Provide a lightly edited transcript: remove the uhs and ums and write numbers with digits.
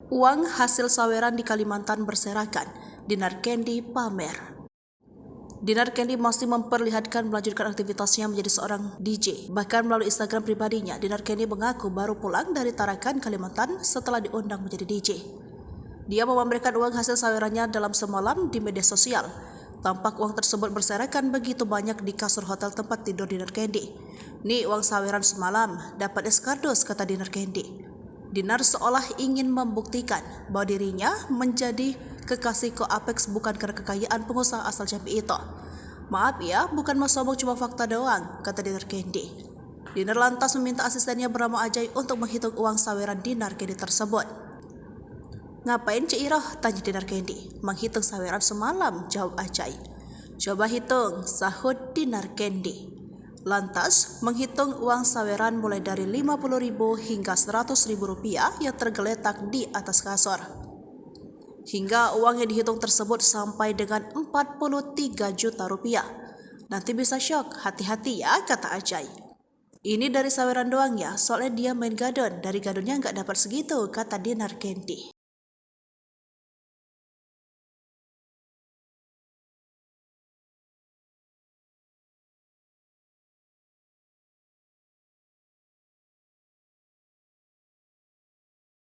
Uang hasil saweran di Kalimantan berserakan, Dinar Kendi pamer. Dinar Kendi masih memperlihatkan melanjutkan aktivitasnya menjadi seorang DJ. Bahkan melalui Instagram pribadinya, Dinar Kendi mengaku baru pulang dari Tarakan, Kalimantan setelah diundang menjadi DJ. Dia memamerkan uang hasil sawerannya dalam semalam di media sosial. Tampak uang tersebut berserakan begitu banyak di kasur hotel tempat tidur Dinar Kendi. "Nih uang saweran semalam, dapat es kardus," kata Dinar Kendi. Dinar seolah ingin membuktikan bahwa dirinya menjadi kekasih Ko-Apex bukan karena kekayaan pengusaha asal Jambi itu. "Maaf ya, bukan mau sombong, cuma fakta doang," kata Dinar Kendi. Dinar lantas meminta asistennya bernama Ajay untuk menghitung uang saweran Dinar Kendi tersebut. "Ngapain Cik Iroh?" tanya Dinar Kendi. "Menghitung saweran semalam," jawab Ajay. "Coba hitung," sahut Dinar Kendi. Lantas menghitung uang saweran mulai dari 50.000 hingga 100.000 rupiah yang tergeletak di atas kasur. Hingga uang yang dihitung tersebut sampai dengan 43 juta rupiah. "Nanti bisa syok, hati-hati ya," kata Ajay. "Ini dari saweran doang ya, soalnya dia main gadon, dari gadonnya nggak dapat segitu," kata Dinar Kendi.